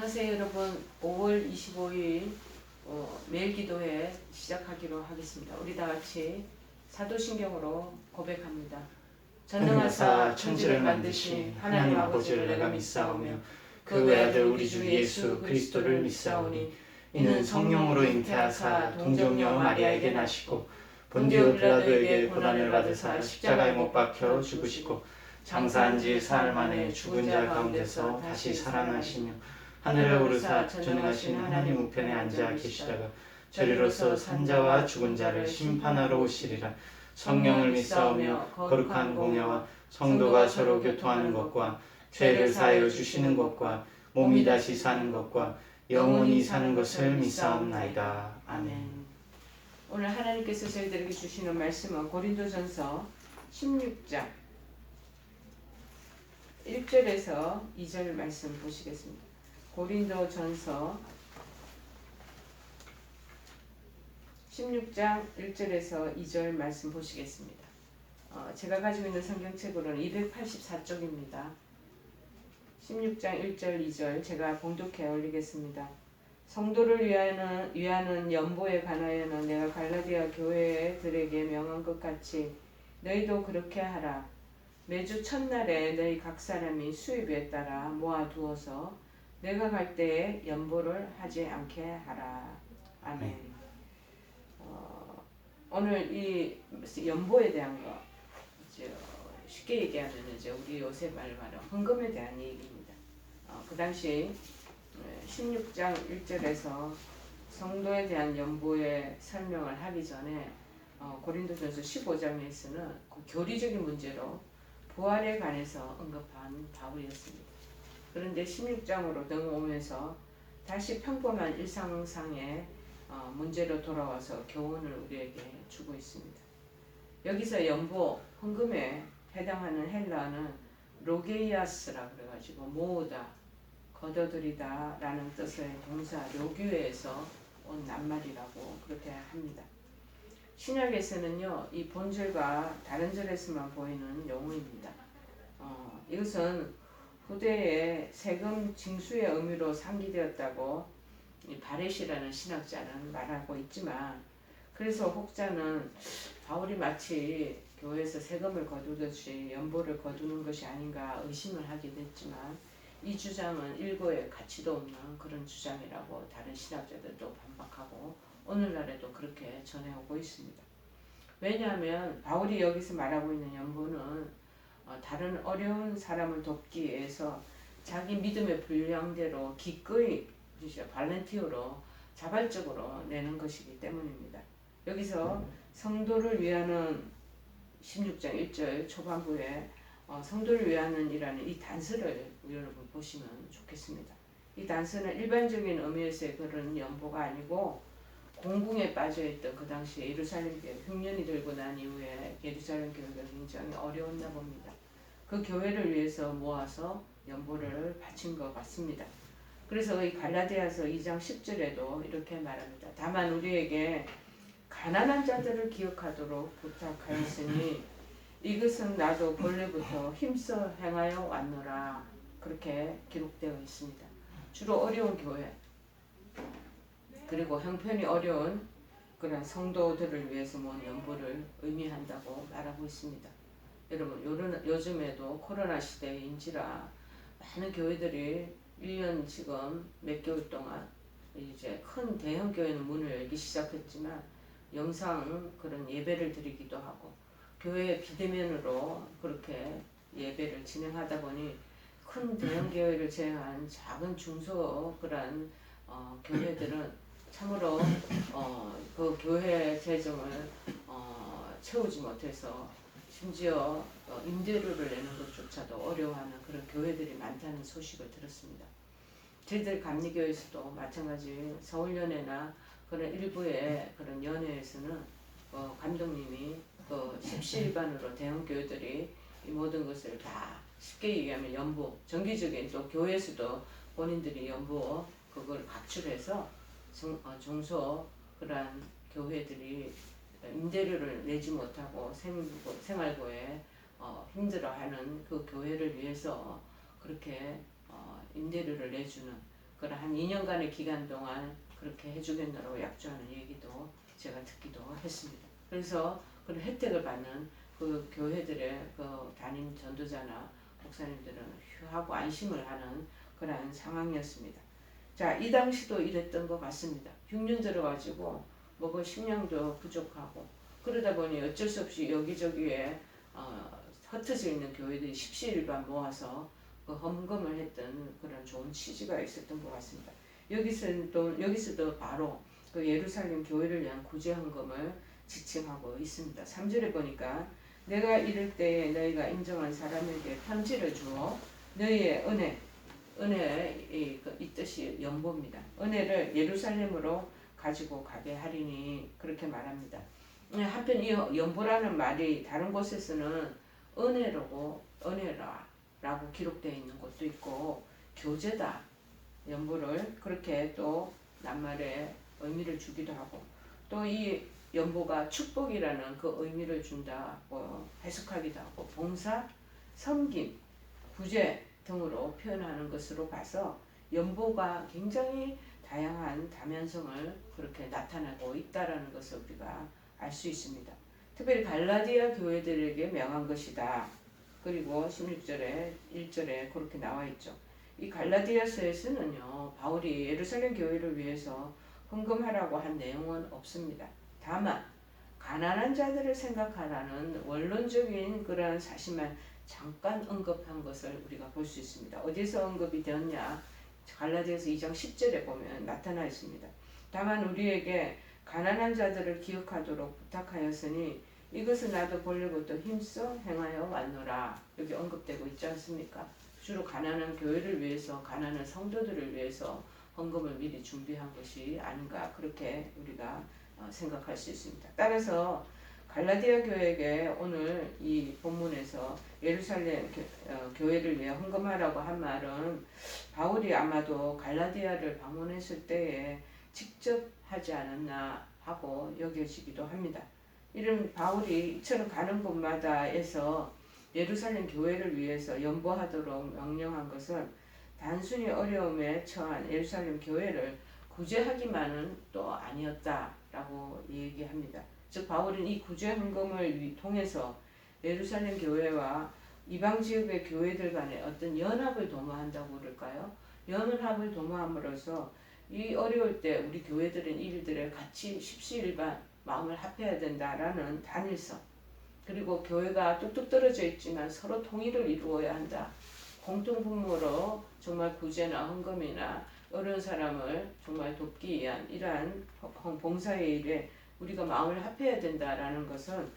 안녕하세요 여러분. 5월 25일 매일 기도회 시작하기로 하겠습니다. 우리 다 같이 사도신경으로 고백합니다. 전능하사 천지를 만드신 하나님 아버지를 내가 믿사오며 그 외아들 우리 주 예수 그리스도를 믿사오니 이는 성령으로 잉태하사 동정녀 마리아에게 나시고 본디오 빌라도에게 고난을 받으사 십자가에 못 박혀 죽으시고 장사한 지 사흘 만에 죽은 자 가운데서 다시 살아나시며 하늘에 오르사 전능하신 하나님 우편에 앉아 계시다가 저리로서 산자와 죽은 자를 심판하러 오시리라. 성령을 믿사오며 거룩한 공예와 성도가 서로 교통하는 것과 죄를 사하여 주시는 것과 몸이 다시 사는 것과 영원히 사는 것을 믿사옵나이다. 아멘. 오늘 하나님께서 저희들에게 주시는 말씀은 고린도전서 16장 1절에서 2절 말씀 보시겠습니다. 고린도전서 16장 1절에서 2절 말씀 보시겠습니다. 제가 가지고 있는 성경책으로는 284쪽입니다. 16장 1절 2절 제가 봉독해 올리겠습니다. 성도를 위하는 연보에 관하여는 내가 갈라디아 교회들에게 명한 것 같이 너희도 그렇게 하라. 매주 첫날에 너희 각 사람이 수입에 따라 모아두어서 내가 갈 때에 연보를 하지 않게 하라. 아멘. 오늘 이 연보에 대한 거 쉽게 얘기하면 이제 우리 요새 말로 말하는 헌금에 대한 얘기입니다. 그 당시 16장 1절에서 성도에 대한 연보의 설명을 하기 전에 고린도전서 15장에서는 그 교리적인 문제로 부활에 관해서 언급한 바울이었습니다. 그런데 16장으로 넘어오면서 다시 평범한 일상상의 문제로 돌아와서 교훈을 우리에게 주고 있습니다. 여기서 연보, 헌금에 해당하는 헬라어는 로게이아스라고 그래가지고 모으다, 거둬들이다 라는 뜻의 동사 료규에서 온 낱말이라고 그렇게 합니다. 신약에서는요, 이 본절과 다른 절에서만 보이는 용어입니다. 이것은 후대에 세금 징수의 의미로 상기되었다고 바렛이라는 신학자는 말하고 있지만, 그래서 혹자는 바울이 마치 교회에서 세금을 거두듯이 연보를 거두는 것이 아닌가 의심을 하게 됐지만, 이 주장은 일고의 가치도 없는 그런 주장이라고 다른 신학자들도 반박하고 오늘날에도 그렇게 전해오고 있습니다. 왜냐하면 바울이 여기서 말하고 있는 연보는 다른 어려운 사람을 돕기 위해서 자기 믿음의 분량대로 기꺼이 발렌티어로 자발적으로 내는 것이기 때문입니다. 여기서 성도를 위하는 16장 1절 초반부에 성도를 위하는 이라는 이 단서를 여러분 보시면 좋겠습니다. 이 단서는 일반적인 의미에서의 그런 연보가 아니고 공궁에 빠져있던 그 당시에 예루살렘 교회 흉년이 들고 난 이후에 예루살렘 교회가 굉장히 어려웠나 봅니다. 그 교회를 위해서 모아서 연보를 바친 것 같습니다. 그래서 이 갈라디아서 2장 10절에도 이렇게 말합니다. 다만 우리에게 가난한 자들을 기억하도록 부탁하였으니 이것은 나도 본래부터 힘써 행하여 왔노라. 그렇게 기록되어 있습니다. 주로 어려운 교회 그리고 형편이 어려운 그런 성도들을 위해서 모은 연보를 의미한다고 말하고 있습니다. 여러분 요즘에도 코로나 시대인지라 많은 교회들이 1년 지금 몇 개월 동안 이제 큰 대형 교회는 문을 열기 시작했지만 영상 그런 예배를 드리기도 하고 교회 비대면으로 그렇게 예배를 진행하다 보니 큰 대형 교회를 제외한 작은 중소 그런 교회들은 참으로 그 교회 재정을 채우지 못해서 심지어 임대료를 내는 것조차도 어려워하는 그런 교회들이 많다는 소식을 들었습니다. 저희들 감리교에서도 마찬가지 서울연회나 그런 일부의 그런 연회에서는 감독님이 십시일반으로 대형 교회들이 이 모든 것을 다 쉽게 얘기하면 연보, 정기적인 또 교회에서도 본인들이 연보 그걸 각출해서 중소 그러한 교회들이 임대료를 내지 못하고 생활고에 힘들어하는 그 교회를 위해서 그렇게 임대료를 내주는 그런 한 2년간의 기간 동안 그렇게 해주겠노라고 약조하는 얘기도 제가 듣기도 했습니다. 그래서 그런 혜택을 받는 그 교회들의 그 담임 전도자나 목사님들은 휴하고 안심을 하는 그러한 상황이었습니다. 자, 이 당시도 이랬던 것 같습니다. 흉년 들어가지고 먹을 식량도 부족하고 그러다 보니 어쩔 수 없이 여기저기에 흩어져 있는 교회들이 십시일반 모아서 그 헌금을 했던 그런 좋은 취지가 있었던 것 같습니다. 여기서도 바로 그 예루살렘 교회를 위한 구제 헌금을 지칭하고 있습니다. 3절에 보니까 내가 이를 때에 너희가 인정한 사람에게 편지를 주어 너희의 은혜의 이 뜻이 연보입니다. 은혜를 예루살렘으로 가지고 가게 하리니 그렇게 말합니다. 한편 이 연보라는 말이 다른 곳에서는 은혜라고 기록되어 있는 곳도 있고 교제다 연보를 그렇게 또 낱말에 의미를 주기도 하고 또 이 연보가 축복이라는 그 의미를 준다고 해석하기도 하고 봉사, 섬김, 구제 등으로 표현하는 것으로 봐서 연보가 굉장히 다양한 다면성을 그렇게 나타내고 있다라는 것을 우리가 알 수 있습니다. 특별히 갈라디아 교회들에게 명한 것이다. 그리고 16절에 1절에 그렇게 나와 있죠. 이 갈라디아서에서는요, 바울이 예루살렘 교회를 위해서 헌금하라고 한 내용은 없습니다. 다만 가난한 자들을 생각하라는 원론적인 그러한 사실만 잠깐 언급한 것을 우리가 볼 수 있습니다. 어디서 언급이 되었냐? 갈라디아서 2장 10절에 보면 나타나 있습니다. 다만 우리에게 가난한 자들을 기억하도록 부탁하였으니 이것을 나도 보려부터 힘써 행하여 왔노라. 여기 언급되고 있지 않습니까? 주로 가난한 교회를 위해서, 가난한 성도들을 위해서 헌금을 미리 준비한 것이 아닌가 그렇게 우리가 생각할 수 있습니다. 따라서 갈라디아 교회에게 오늘 이 본문에서 예루살렘 교회를 위해 헌금하라고 한 말은 바울이 아마도 갈라디아를 방문했을 때에 직접 하지 않았나 하고 여겨지기도 합니다. 이런 바울이 이처럼 가는 곳마다에서 예루살렘 교회를 위해서 연보하도록 명령한 것은 단순히 어려움에 처한 예루살렘 교회를 구제하기만은 또 아니었다라고 얘기합니다. 즉 바울은 이 구제 헌금을 통해서 예루살렘 교회와 이방 지역의 교회들 간에 어떤 연합을 도모한다고 그럴까요? 연합을 도모함으로써 이 어려울 때 우리 교회들은 이들에 같이 십시일반 마음을 합해야 된다라는 단일성, 그리고 교회가 뚝뚝 떨어져 있지만 서로 통일을 이루어야 한다. 공통분모로 정말 구제나 헌금이나 어려운 사람을 정말 돕기 위한 이러한 봉사의 일에 우리가 마음을 합해야 된다라는 것은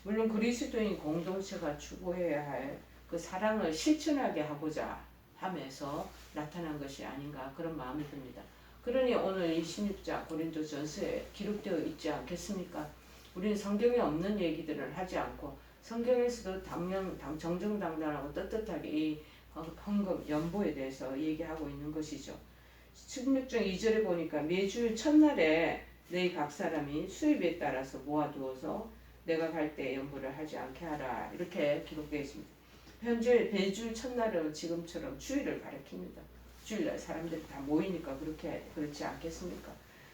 물론 그리스도인 공동체가 추구해야 할 그 사랑을 실천하게 하고자 하면서 나타난 것이 아닌가 그런 마음이 듭니다. 그러니 오늘 이 16장 고린도전서에 기록되어 있지 않겠습니까? 우리는 성경에 없는 얘기들을 하지 않고 성경에서도 정정당당하고 떳떳하게 이 헌금, 연보에 대해서 얘기하고 있는 것이죠. 16장 2절에 보니까 매주 첫날에 너희 각 사람이 수입에 따라서 모아두어서 내가 갈 때 연보를 하지 않게 하라 이렇게 기록되어 있습니다. 현재 매주 첫날은 지금처럼 주일을 가리킵니다. 주일날 사람들이 다 모이니까 그렇지 않겠습니까?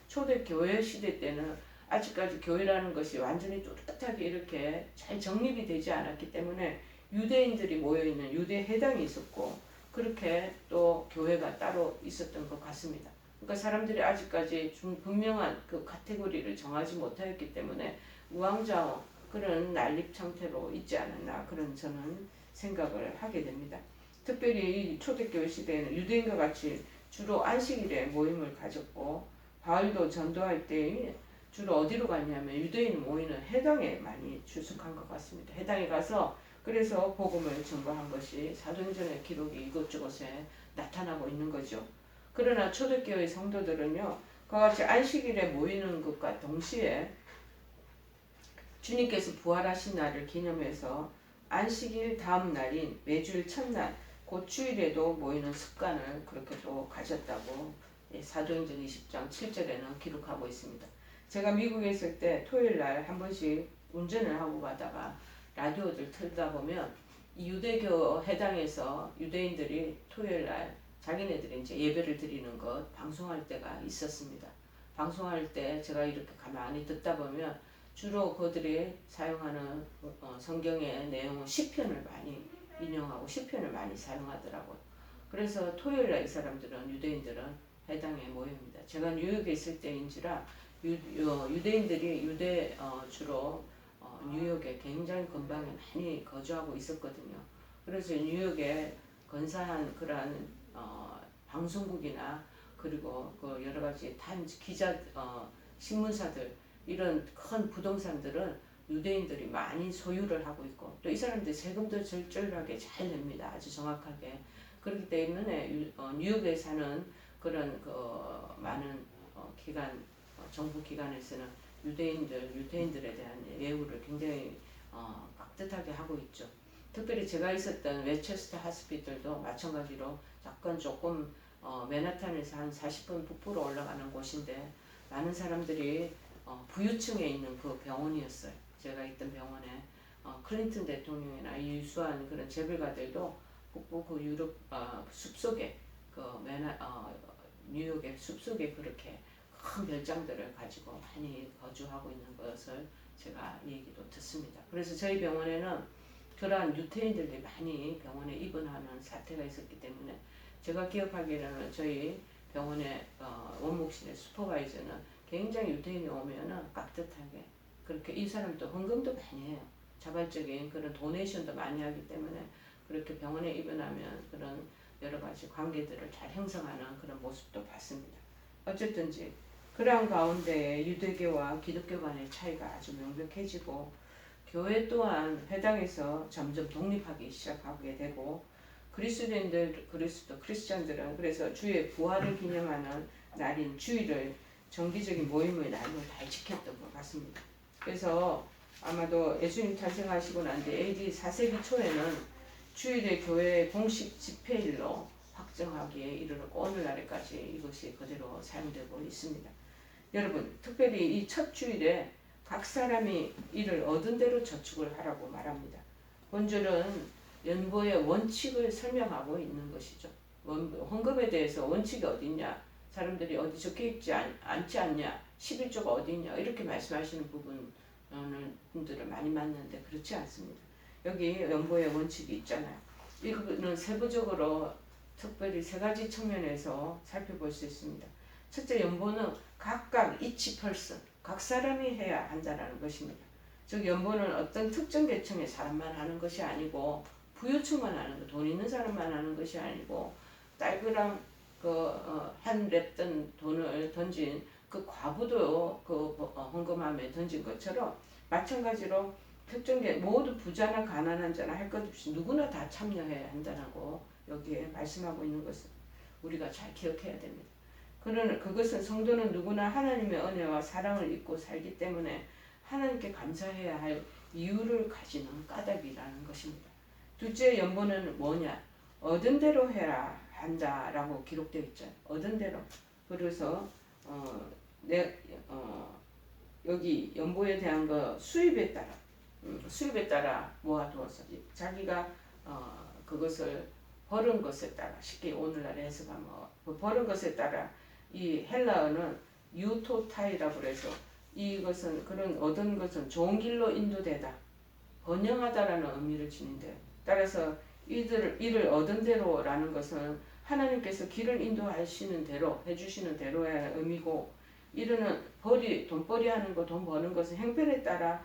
초대 교회 시대 때는 아직까지 교회라는 것이 완전히 뚜렷하게 이렇게 잘 정립이 되지 않았기 때문에 유대인들이 모여있는 유대 회당이 있었고 그렇게 또 교회가 따로 있었던 것 같습니다. 그러니까 사람들이 아직까지 분명한 그 카테고리를 정하지 못하였기 때문에 우왕좌왕 그런 난립 상태로 있지 않았나 그런 저는 생각을 하게 됩니다. 특별히 초대교회 시대에는 유대인과 같이 주로 안식일에 모임을 가졌고 바울도 전도할 때 주로 어디로 갔냐면 유대인 모이는 회당에 많이 출석한 것 같습니다. 회당에 가서 그래서 복음을 전거한 것이 사도행전의 기록이 이곳저곳에 나타나고 있는 거죠. 그러나 초대교회 성도들은요, 그와 같이 안식일에 모이는 것과 동시에 주님께서 부활하신 날을 기념해서 안식일 다음 날인 매주일 첫날 곧 주일에도 모이는 습관을 그렇게 또 가졌다고 사도행전 20장 7절에는 기록하고 있습니다. 제가 미국에 있을 때 토요일 날 한 번씩 운전을 하고 가다가 라디오를 틀다 보면 이 유대교 회당에서 유대인들이 토요일 날 자기네들이 이제 예배를 드리는 것 방송할 때가 있었습니다. 방송할 때 제가 이렇게 가만히 듣다 보면 주로 그들이 사용하는 성경의 내용은 시편을 많이 인용하고 시편을 많이 사용하더라고요. 그래서 토요일날 이 사람들은 유대인들은 회당에 모입니다. 제가 뉴욕에 있을 때인지라 유대인들이 주로 뉴욕에 굉장히 근방에 많이 거주하고 있었거든요. 그래서 뉴욕에 근사한 그러한 방송국이나 그리고 그 여러 가지 기자 신문사들 이런 큰 부동산들은 유대인들이 많이 소유를 하고 있고 또 이 사람들이 세금도 절절하게 잘 냅니다. 아주 정확하게. 그렇기 때문에 뉴욕에 사는 그런 많은 기관 정부 기관에서는 유대인들에 대한 예우를 굉장히 깍듯하게 하고 있죠. 특별히 제가 있었던 웨체스터 하스피털도 마찬가지로 약간 조금 맨하탄에서 한 40분 북부로 올라가는 곳인데 많은 사람들이 부유층에 있는 그 병원이었어요. 제가 있던 병원에 클린턴 대통령이나 유수한 그런 재벌가들도 북부 그 유럽 숲속에 뉴욕의 숲속에 그렇게 큰 별장들을 가지고 많이 거주하고 있는 것을 제가 얘기도 듣습니다. 그래서 저희 병원에는 그러한 유태인들이 많이 병원에 입원하는 사태가 있었기 때문에 제가 기억하기에는 저희 병원의 원목실의 슈퍼바이저는 굉장히 유태인이 오면은 깍듯하게 그렇게 이 사람도 헌금도 많이 해요. 자발적인 그런 도네이션도 많이 하기 때문에 그렇게 병원에 입원하면 그런 여러 가지 관계들을 잘 형성하는 그런 모습도 봤습니다. 어쨌든지 그러한 가운데 유대교와 기독교 간의 차이가 아주 명백해지고 교회 또한 회당에서 점점 독립하기 시작하게 되고 크리스찬들은 그래서 주의 부활을 기념하는 날인 주일을 정기적인 모임의 날로 잘 지켰던 것 같습니다. 그래서 아마도 예수님 탄생하시고 난 뒤 AD 4세기 초에는 주일의 교회의 공식 집회일로 확정하기에 이르렀고 오늘날에까지 이것이 그대로 사용되고 있습니다. 여러분, 특별히 이 첫 주일에 각 사람이 이를 얻은 대로 저축을 하라고 말합니다. 본절은 연보의 원칙을 설명하고 있는 것이죠. 헌금에 대해서 원칙이 어디 있냐? 사람들이 어디 적혀있지 않지 않냐? 11조가 어디 있냐? 이렇게 말씀하시는 분들을 많이 만났는데 그렇지 않습니다. 여기 연보의 원칙이 있잖아요. 이거는 세부적으로 특별히 세 가지 측면에서 살펴볼 수 있습니다. 첫째, 연보는 각각 each person, 각 사람이 해야 한다는 것입니다. 즉 연보는 어떤 특정 계층의 사람만 하는 것이 아니고 부유층만 하는 거, 돈 있는 사람만 하는 것이 아니고 딸그랑 한 랩던 돈을 던진 그 과부도 헌금함에 던진 것처럼 마찬가지로 특정 모두 부자나 가난한 자나 할 것 없이 누구나 다 참여해야 한다고 여기에 말씀하고 있는 것을 우리가 잘 기억해야 됩니다. 그것은 성도는 누구나 하나님의 은혜와 사랑을 잊고 살기 때문에 하나님께 감사해야 할 이유를 가지는 까닭이라는 것입니다. 둘째 연보는 뭐냐? 얻은 대로 해야 한다라고 기록되어 있죠. 얻은 대로. 그래서 여기 연보에 대한 수입에 따라 모아두어서 자기가 그것을 벌은 것에 따라 쉽게 오늘날에 해석하면 벌은 것에 따라 이 헬라어는 유토타이라고 해서 이것은 그런 얻은 것은 좋은 길로 인도되다 번영하다라는 의미를 지닌대요. 따라서 이를 얻은 대로라는 것은 하나님께서 길을 인도하시는 대로 해주시는 대로의 의미고 이르는 돈벌이 하는 거 돈 버는 것은 형편에 따라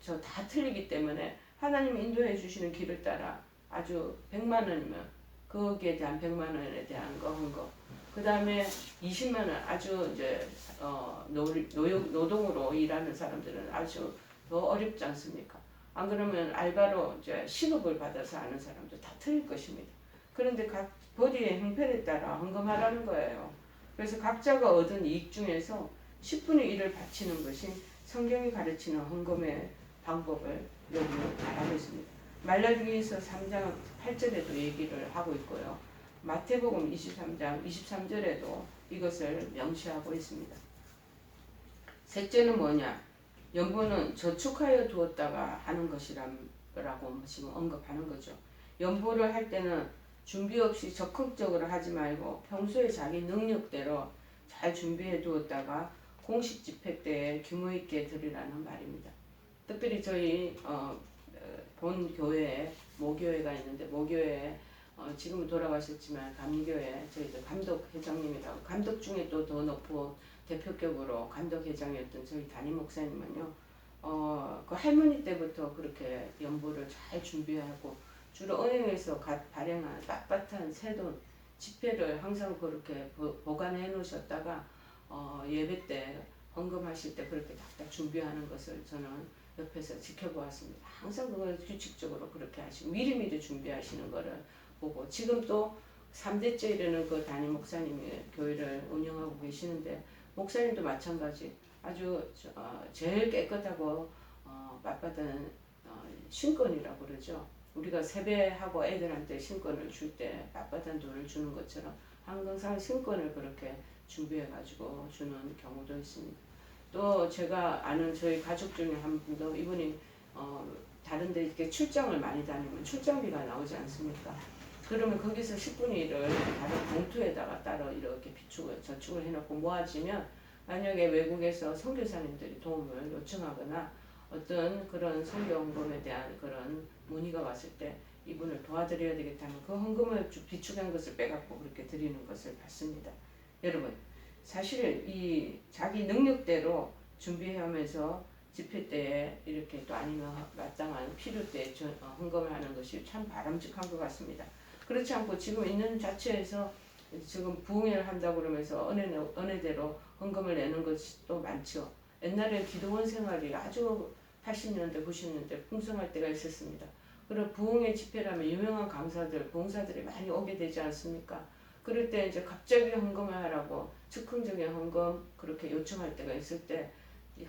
다 틀리기 때문에 하나님이 인도해 주시는 길을 따라 아주 100만 원이면 거기에 대한 100만 원에 대한 거 한 거. 그 다음에 20만 원 아주 이제 노동으로 일하는 사람들은 아주 더 어렵지 않습니까? 안 그러면 알바로 이제 시급을 받아서 하는 사람들 다 틀릴 것입니다. 그런데 각 버디의 형편에 따라 헌금하라는 거예요. 그래서 각자가 얻은 이익 중에서 10분의 1을 바치는 것이 성경이 가르치는 헌금의 방법을 여기 말하고 있습니다. 말라기서 3장 8절에도 얘기를 하고 있고요. 마태복음 23장 23절에도 이것을 명시하고 있습니다. 셋째는 뭐냐? 연보는 저축하여 두었다가 하는 것이라고 지금 언급하는 거죠. 연보를 할 때는 준비 없이 적극적으로 하지 말고 평소에 자기 능력대로 잘 준비해 두었다가 공식 집회 때 규모 있게 드리라는 말입니다. 특별히 저희 본 교회에 모교회가 있는데 모교회에 지금은 돌아가셨지만 감리교회 저희들 감독회장님이라고 감독 중에 또 더 높은 대표격으로 감독회장이었던 저희 담임 목사님은요 그 할머니 때부터 그렇게 연보를 잘 준비하고 주로 은행에서 발행한 빳빳한 새돈 지폐를 항상 그렇게 보관해 놓으셨다가 예배 때 헌금하실 때 그렇게 딱딱 준비하는 것을 저는 옆에서 지켜보았습니다. 항상 그걸 규칙적으로 그렇게 하시고 미리미리 준비하시는 거를 보고 지금 또 3대째 이르는 그 담임 목사님이 교회를 운영하고 계시는데 목사님도 마찬가지 아주 제일 깨끗하고 빳빳한 신권이라고 그러죠. 우리가 세배하고 애들한테 신권을 줄 때 빳빳한 돈을 주는 것처럼 항상 신권을 그렇게 준비해가지고 주는 경우도 있습니다. 또 제가 아는 저희 가족 중에 한 분도 이분이 다른데 이렇게 출장을 많이 다니면 출장비가 나오지 않습니까? 그러면 거기서 10분의 1을 다른 봉투에다가 따로 이렇게 저축을 해놓고 모아지면 만약에 외국에서 선교사님들이 도움을 요청하거나 어떤 그런 선교헌금에 대한 그런 문의가 왔을 때 이분을 도와드려야 되겠다면 그 헌금을 비축한 것을 빼갖고 그렇게 드리는 것을 봤습니다. 여러분 사실 이 자기 능력대로 준비하면서 집회 때에 이렇게 또 아니면 마땅한 필요 때 헌금을 하는 것이 참 바람직한 것 같습니다. 그렇지 않고 지금 있는 자체에서 지금 부흥회를 한다고 그러면서 은혜대로 헌금을 내는 것이 또 많죠. 옛날에 기도원 생활이 아주 80년대 90년대 풍성할 때가 있었습니다. 그리고 부흥회 집회라면 유명한 강사들 봉사들이 많이 오게 되지 않습니까? 그럴 때 이제 갑자기 헌금을 하라고 즉흥적인 헌금 그렇게 요청할 때가 있을 때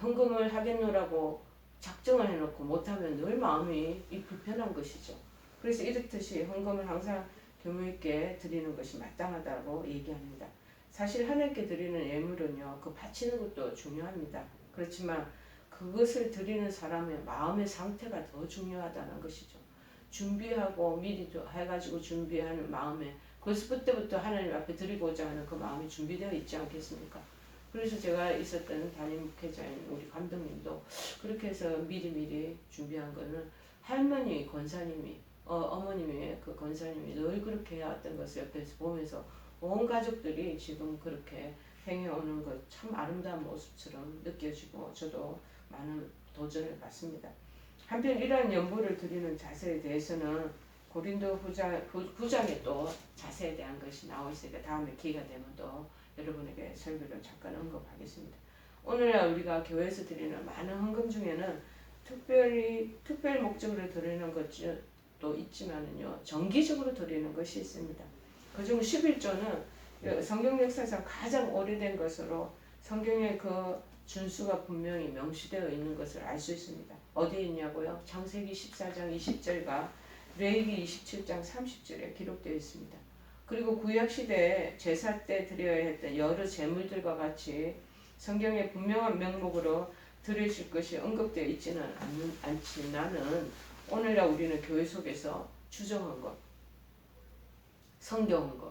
헌금을 하겠노라고 작정을 해놓고 못하면 늘 마음이 불편한 것이죠. 그래서 이렇듯이 헌금을 항상 규모 있게 드리는 것이 마땅하다고 얘기합니다. 사실 하나님께 드리는 예물은요, 그 바치는 것도 중요합니다. 그렇지만 그것을 드리는 사람의 마음의 상태가 더 중요하다는 것이죠. 준비하고 미리 해가지고 준비하는 마음에 벌써 때부터 하나님 앞에 드리고자 하는 그 마음이 준비되어 있지 않겠습니까? 그래서 제가 있었던 담임 목회자인 우리 감독님도 그렇게 해서 미리미리 준비한 거는 할머니 권사님이 어머님이 그 권사님이 늘 그렇게 해왔던 것을 옆에서 보면서 온 가족들이 지금 그렇게 행해오는 것 참 아름다운 모습처럼 느껴지고 저도 많은 도전을 받습니다. 한편 이러한 연보를 드리는 자세에 대해서는 고린도 후장 9장에 또 자세에 대한 것이 나와 있으니까 다음에 기회가 되면 또 여러분에게 설교를 잠깐 언급하겠습니다. 오늘날 우리가 교회에서 드리는 많은 헌금 중에는 특별 목적으로 드리는 것도 있지만은요, 정기적으로 드리는 것이 있습니다. 그중 11조는 성경 역사상 가장 오래된 것으로 성경의 그 준수가 분명히 명시되어 있는 것을 알 수 있습니다. 어디에 있냐고요? 창세기 14장 20절과 레위기 27장 30절에 기록되어 있습니다. 그리고 구약시대에 제사 때 드려야 했던 여러 제물들과 같이 성경에 분명한 명목으로 드려질 것이 언급되어 있지는 않지만은 오늘날 우리는 교회 속에서 주정헌금, 성경헌금,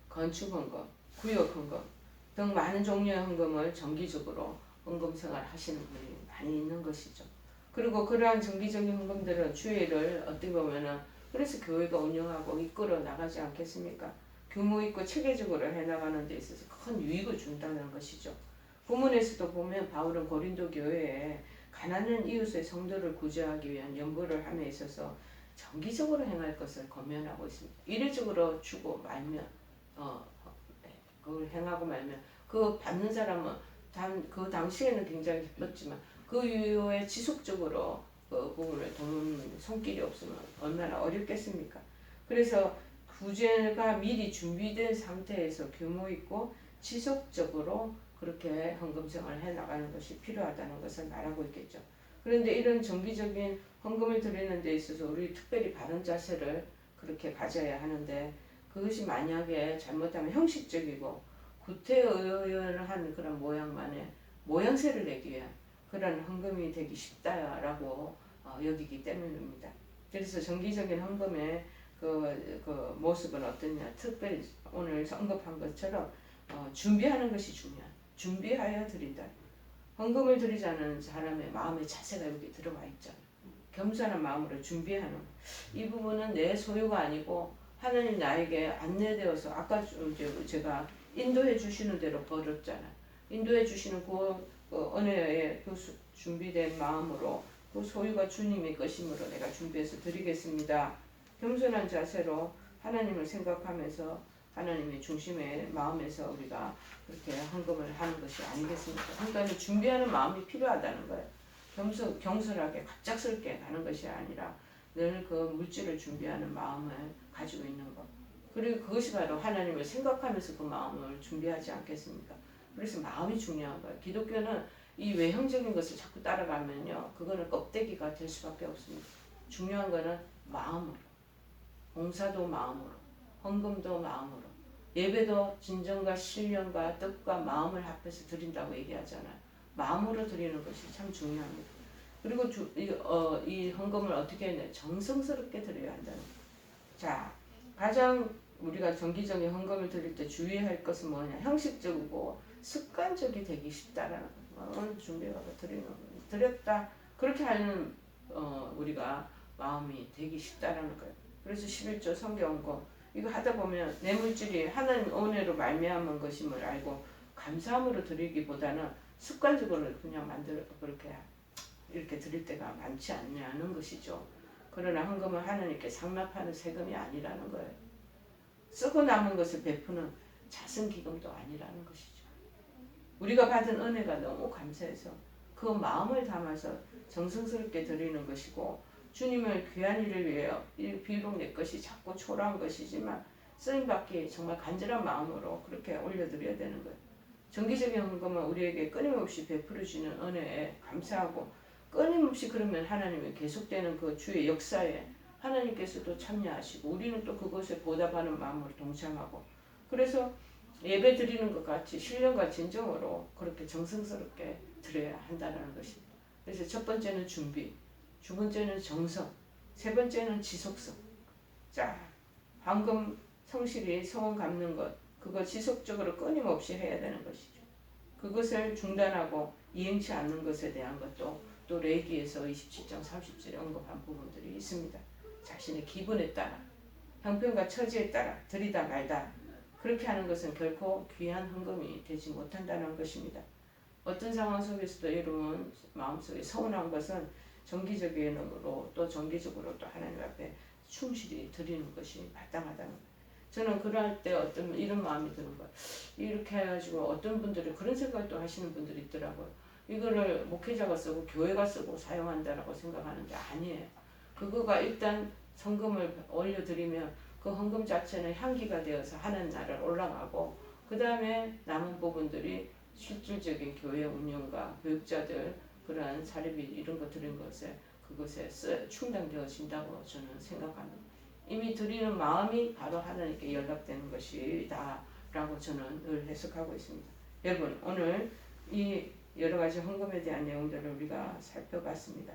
건축헌금, 구역헌금 등 많은 종류의 헌금을 정기적으로 헌금 생활 하시는 분이 많이 있는 것이죠. 그리고 그러한 정기적인 헌금들은 주일을 어떻게 보면은 그래서 교회가 운영하고 이끌어 나가지 않겠습니까? 규모 있고 체계적으로 해나가는 데 있어서 큰 유익을 준다는 것이죠. 본문에서도 보면 바울은 고린도 교회에 가난한 이웃의 성도를 구제하기 위한 연보를 함에 있어서 정기적으로 행할 것을 권면하고 있습니다. 이례적으로 주고 말면 그걸 행하고 말면 그 받는 사람은 그 당시에는 굉장히 기뻤지만 그 이후에 지속적으로 그 부분을 도는 손길이 없으면 얼마나 어렵겠습니까? 그래서 구제가 미리 준비된 상태에서 규모 있고 지속적으로 그렇게 헌금 생활을 해나가는 것이 필요하다는 것을 말하고 있겠죠. 그런데 이런 정기적인 헌금을 드리는 데 있어서 우리 특별히 바른 자세를 그렇게 가져야 하는데 그것이 만약에 잘못하면 형식적이고 구태의연한 그런 모양만의 모양새를 내기 위한 그런 헌금이 되기 쉽다라고 여기기 때문입니다. 그래서 정기적인 헌금에 그 모습은 어떠냐. 특별히 오늘 언급한 것처럼 준비하는 것이 중요한. 준비하여 드린다. 헌금을 드리자는 사람의 마음의 자세가 여기 들어와 있잖아. 겸손한 마음으로 준비하는. 이 부분은 내 소유가 아니고 하나님 나에게 안내되어서 아까 제가 인도해 주시는 대로 벌었잖아. 인도해 주시는 그 은혜의 그 준비된 마음으로 그 소유가 주님의 것이므로 내가 준비해서 드리겠습니다. 겸손한 자세로 하나님을 생각하면서 하나님의 중심의 마음에서 우리가 그렇게 헌금을 하는 것이 아니겠습니까? 그러니까 준비하는 마음이 필요하다는 거예요. 경솔하게 갑작스럽게 가는 것이 아니라 늘 그 물질을 준비하는 마음을 가지고 있는 것. 그리고 그것이 바로 하나님을 생각하면서 그 마음을 준비하지 않겠습니까? 그래서 마음이 중요한 거예요. 기독교는 이 외형적인 것을 자꾸 따라가면요, 그거는 껍데기가 될 수밖에 없습니다. 중요한 거는 마음으로, 봉사도 마음으로, 헌금도 마음으로, 예배도 진정과 신령과 뜻과 마음을 합해서 드린다고 얘기하잖아요. 마음으로 드리는 것이 참 중요합니다. 그리고 이 헌금을 어떻게 해야 돼? 정성스럽게 드려야 한다는 거예요. 자, 가장 우리가 정기적인 헌금을 드릴 때 주의할 것은 뭐냐? 형식적이고 습관적이 되기 쉽다라는 거예요. 오늘 준비해서 드렸다. 그렇게 하는 우리가 마음이 되기 쉽다라는 거예요. 그래서 11조 성경헌금 이거 하다 보면 내 물질이 하나님 은혜로 말미암은 것임을 알고 감사함으로 드리기보다는 습관적으로 그냥 그렇게 이렇게 드릴 때가 많지 않냐는 것이죠. 그러나 헌금은 하나님께 상납하는 세금이 아니라는 거예요. 쓰고 남은 것을 베푸는 자선기금도 아니라는 것이죠. 우리가 받은 은혜가 너무 감사해서 그 마음을 담아서 정성스럽게 드리는 것이고, 주님을 귀한 일을 위하여 비록 내 것이 작고 초라한 것이지만 쓰임받기 정말 간절한 마음으로 그렇게 올려드려야 되는 거예요. 정기적인 헌금은 우리에게 끊임없이 베풀어주는 은혜에 감사하고, 끊임없이 그러면 하나님이 계속되는 그 주의 역사에 하나님께서도 참여하시고 우리는 또 그것에 보답하는 마음으로 동참하고, 그래서 예배 드리는 것 같이 신령과 진정으로 그렇게 정성스럽게 드려야 한다는 것입니다. 그래서 첫 번째는 준비, 두 번째는 정성, 세 번째는 지속성. 자, 방금 성실히 성원 갚는 것, 그거 지속적으로 끊임없이 해야 되는 것이죠. 그것을 중단하고 이행치 않는 것에 대한 것도 또 레위기에서 27장 30절에 언급한 부분들이 있습니다. 자신의 기분에 따라, 형편과 처지에 따라 드리다 말다 그렇게 하는 것은 결코 귀한 헌금이 되지 못한다는 것입니다. 어떤 상황 속에서도 여러분 마음속에 서운한 것은 정기적으로 또 정기적으로 또 하나님 앞에 충실히 드리는 것이 마땅하다는 거예요. 저는 그럴 때 어떤 이런 마음이 드는 거예요. 이렇게 해가지고 어떤 분들이 그런 생각도 하시는 분들이 있더라고요. 이거를 목회자가 쓰고 교회가 쓰고 사용한다라고 생각하는데 아니에요. 그거가 일단 헌금을 올려드리면 그 헌금 자체는 향기가 되어서 하나님 나라를 올라가고, 그 다음에 남은 부분들이 실질적인 교회 운영과 교육자들 그러한 사례비 이런 거 드린 것에 그것에 충당되어진다고 저는 생각합니다. 이미 드리는 마음이 바로 하나님께 연락되는 것이다 라고 저는 늘 해석하고 있습니다. 여러분, 오늘 이 여러 가지 헌금에 대한 내용들을 우리가 살펴봤습니다.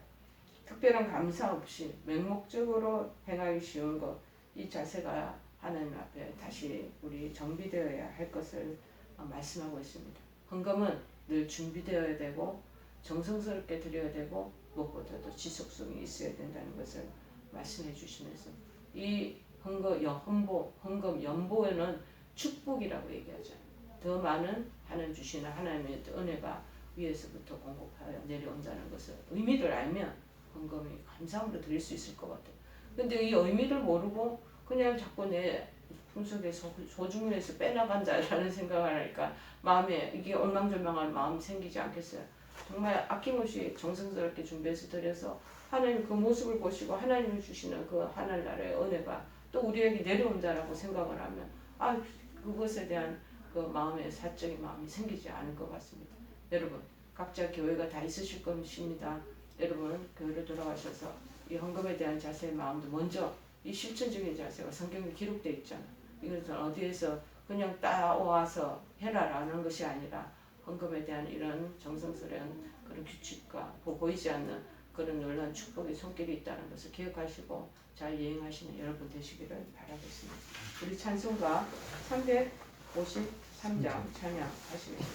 특별한 감사 없이 맹목적으로 행하기 쉬운 것, 이 자세가 하나님 앞에 다시 우리 정비되어야 할 것을 말씀하고 있습니다. 헌금은 늘 준비되어야 되고 정성스럽게 드려야 되고 무엇보다도 지속성이 있어야 된다는 것을 말씀해 주시면서, 이 헌금 연보에는 축복이라고 얘기하잖아요. 더 많은 하나님 주시는 하나님의 은혜가 위에서부터 공급하여 내려온다는 것을 의미를 알면 헌금이 감사함으로 드릴 수 있을 것 같아요. 근데 이 의미를 모르고 그냥 자꾸 내 품속에 소중해서 빼나간다라는 생각을 하니까 마음에 이게 얼망졸망한 마음이 생기지 않겠어요. 정말 아낌없이 정성스럽게 준비해서 드려서 하나님 그 모습을 보시고 하나님이 주시는 그 하늘나라의 은혜가 또 우리에게 내려온다라고 생각을 하면 그것에 대한 그 마음의 사적인 마음이 생기지 않을 것 같습니다. 여러분, 각자 교회가 다 있으실 것입니다. 여러분, 교회로 돌아가셔서 이 헌금에 대한 자세의 마음도 먼저 이 실천적인 자세가 성경에 기록되어 있잖아요. 이것은 어디에서 그냥 따와서 해라라는 것이 아니라 헌금에 대한 이런 정성스러운 그런 규칙과 보이지 않는 그런 놀라운 축복의 손길이 있다는 것을 기억하시고 잘 여행하시는 여러분 되시기를 바라겠습니다. 우리 찬송가 353장 찬양하시겠습니다.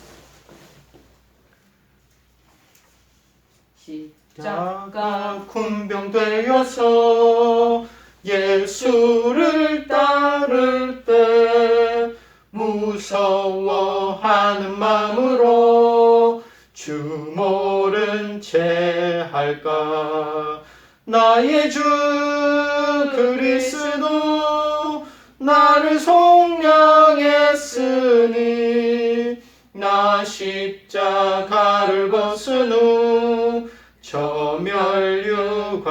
십자가 군병되어서 예수를 따를 때 무서워하는 마음으로 주 모른 채 할까. 나의 주 그리스도 나를 속량했으니 나 십자가를 벗은 후 저 멸류관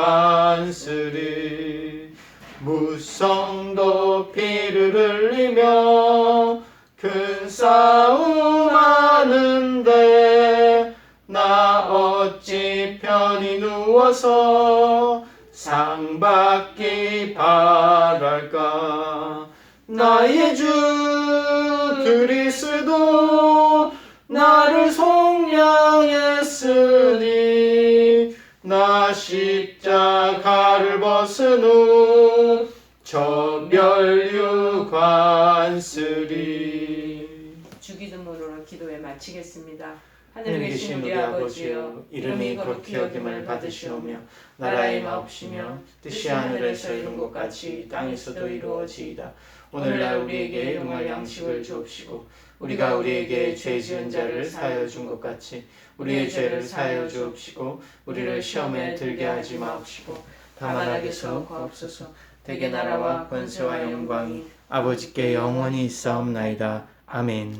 쓰리. 무성도 피를 흘리며 큰 싸움 하는데 나 어찌 편히 누워서 상 받기 바랄까. 나의 주 그리스도 나를 속량했으니 나 십자가를 벗은 후 저 멸류관 쓰리. 주기도문으로 기도에 마치겠습니다. 하늘에 계신 우리 아버지여, 이름이 거룩히 여김을 받으시오며 나라의 마옵시며 뜻이 하늘에서 이룬 것 같이 땅에서도 이루어지이다. 오늘날 우리에게 용할 양식을 주옵시고 우리가 우리에게 죄 지은 자를 사하여 준 것 같이 우리의 죄를 사하여 주옵시고 우리를 시험에 들게 하지 마옵시고 다만 악에서 구하옵소서. 대개 나라와 권세와 영광이 아버지께 영원히 있사옵나이다. 아멘.